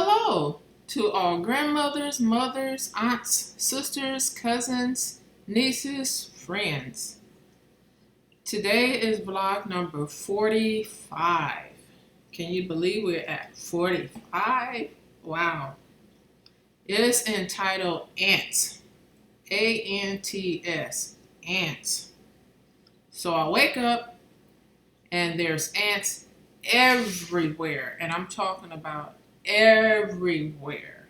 Hello to all grandmothers, mothers, aunts, sisters, cousins, nieces, friends. Today is vlog number 45. Can you believe we're at 45? Wow. It's entitled Ants. A-N-T-S. Ants. So I wake up and there's ants everywhere. And I'm talking about everywhere.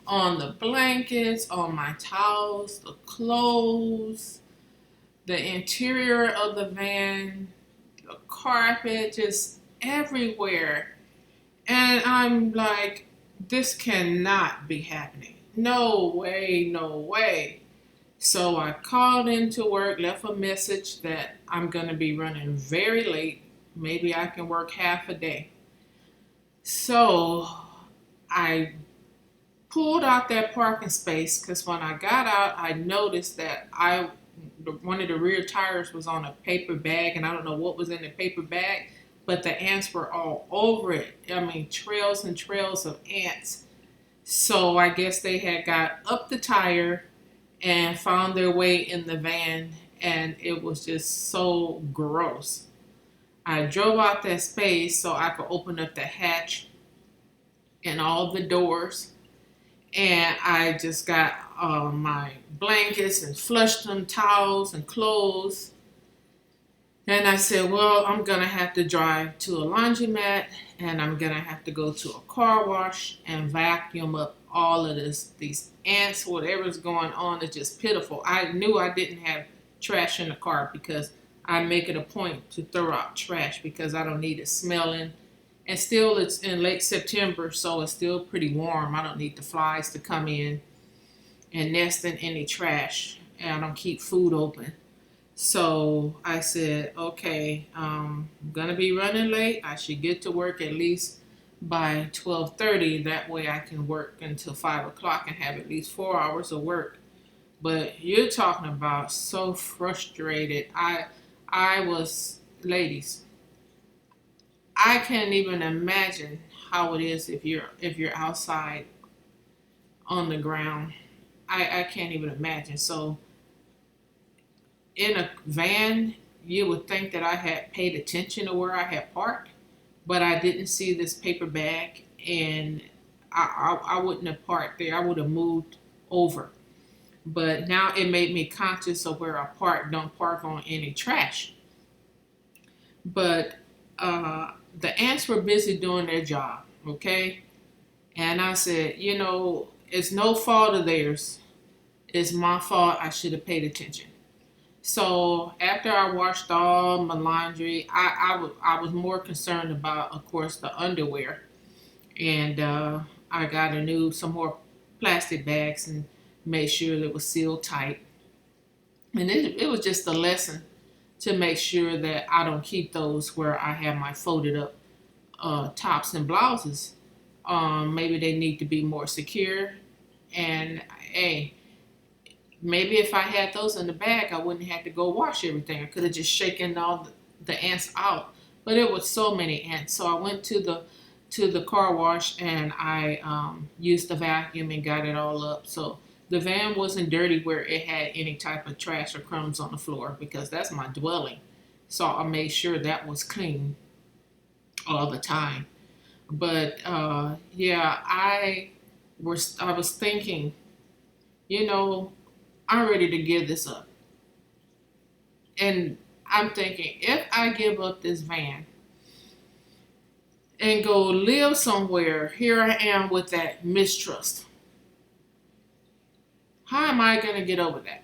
On the blankets, on my towels, the clothes, the interior of the van, the carpet, just everywhere. And I'm like, this cannot be happening. No way, no way. So I called into work, left a message that I'm going to be running very late. Maybe I can work half a day. So I pulled out that parking space because when I got out, I noticed that one of the rear tires was on a paper bag, and I don't know what was in the paper bag, but the ants were all over it. I mean, trails and trails of ants. So I guess they had got up the tire and found their way in the van, and it was just so gross. I drove out that space so I could open up the hatch and all the doors, and I just got my blankets and flushed them, towels and clothes. And I said, well, I'm going to have to drive to a laundromat, and I'm going to have to go to a car wash and vacuum up all of these ants. Whatever's going on is just pitiful. I knew I didn't have trash in the car because I make it a point to throw out trash because I don't need it smelling. And still, it's in late September, so it's still pretty warm. I don't need the flies to come in and nest in any trash, and I don't keep food open. So I said, okay, I'm gonna be running late. I should get to work at least by 12:30. That way I can work until 5 o'clock and have at least 4 hours of work. But you're talking about so frustrated. I was, ladies, I can't even imagine how it is if you're outside on the ground. I can't even imagine. So in a van, you would think that I had paid attention to where I had parked, but I didn't see this paper bag, and I wouldn't have parked there. I would have moved over. But now it made me conscious of where I park. Don't park on any trash. But the ants were busy doing their job, okay? And I said, it's no fault of theirs. It's my fault. I should have paid attention. So after I washed all my laundry, I was more concerned about, of course, the underwear. And I got some more plastic bags and made sure that it was sealed tight. And it was just a lesson to make sure that I don't keep those where I have my folded up tops and blouses. Maybe they need to be more secure. And hey, maybe if I had those in the bag, I wouldn't have to go wash everything. I could have just shaken all the ants out. But it was so many ants. So I went to the car wash, and I used the vacuum and got it all up. So the van wasn't dirty where it had any type of trash or crumbs on the floor because that's my dwelling. So I made sure that was clean all the time. But yeah, I was thinking, you know, I'm ready to give this up. And I'm thinking, if I give up this van and go live somewhere, here I am with that mistrust. How am I going to get over that?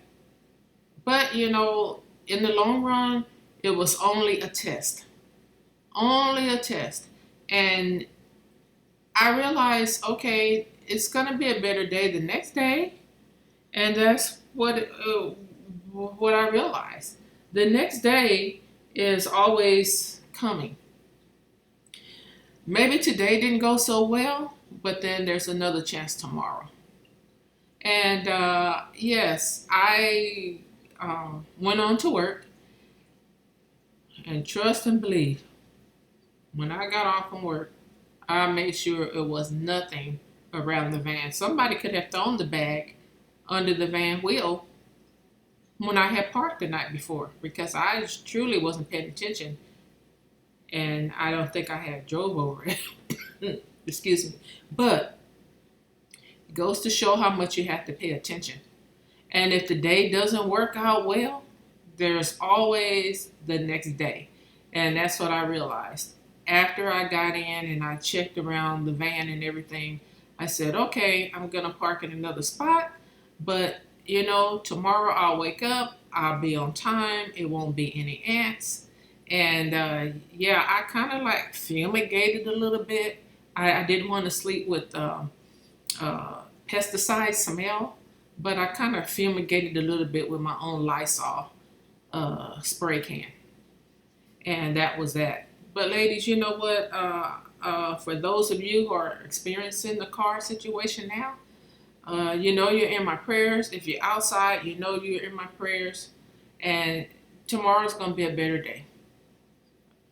But, in the long run, it was only a test. Only a test. And I realized, okay, it's going to be a better day the next day. And that's what I realized. The next day is always coming. Maybe today didn't go so well, but then there's another chance tomorrow. And yes, I went on to work, and trust and believe, when I got off from work, I made sure it was nothing around the van. Somebody could have thrown the bag under the van wheel when I had parked the night before because I truly wasn't paying attention, and I don't think I had drove over it. Excuse me. But it goes to show how much you have to pay attention. And if the day doesn't work out well, there's always the next day. And that's what I realized. After I got in and I checked around the van and everything, I said, okay, I'm going to park in another spot. But, tomorrow I'll wake up, I'll be on time, it won't be any ants. And yeah, I kind of like fumigated a little bit. I didn't want to sleep with pesticide smell, but I kind of fumigated a little bit with my own Lysol spray can, and that was that. But ladies, you know what? For those of you who are experiencing the car situation now, you're in my prayers. If you're outside, you're in my prayers, and tomorrow's gonna be a better day.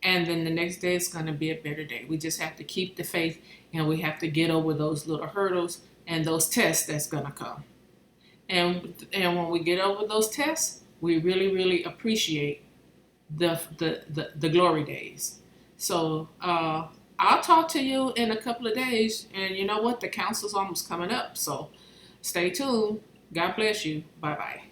And then the next day is going to be a better day. We just have to keep the faith and we have to get over those little hurdles and those tests that's going to come. And when we get over those tests, we really, really appreciate the glory days. So I'll talk to you in a couple of days. And you know what? The council's almost coming up. So stay tuned. God bless you. Bye-bye.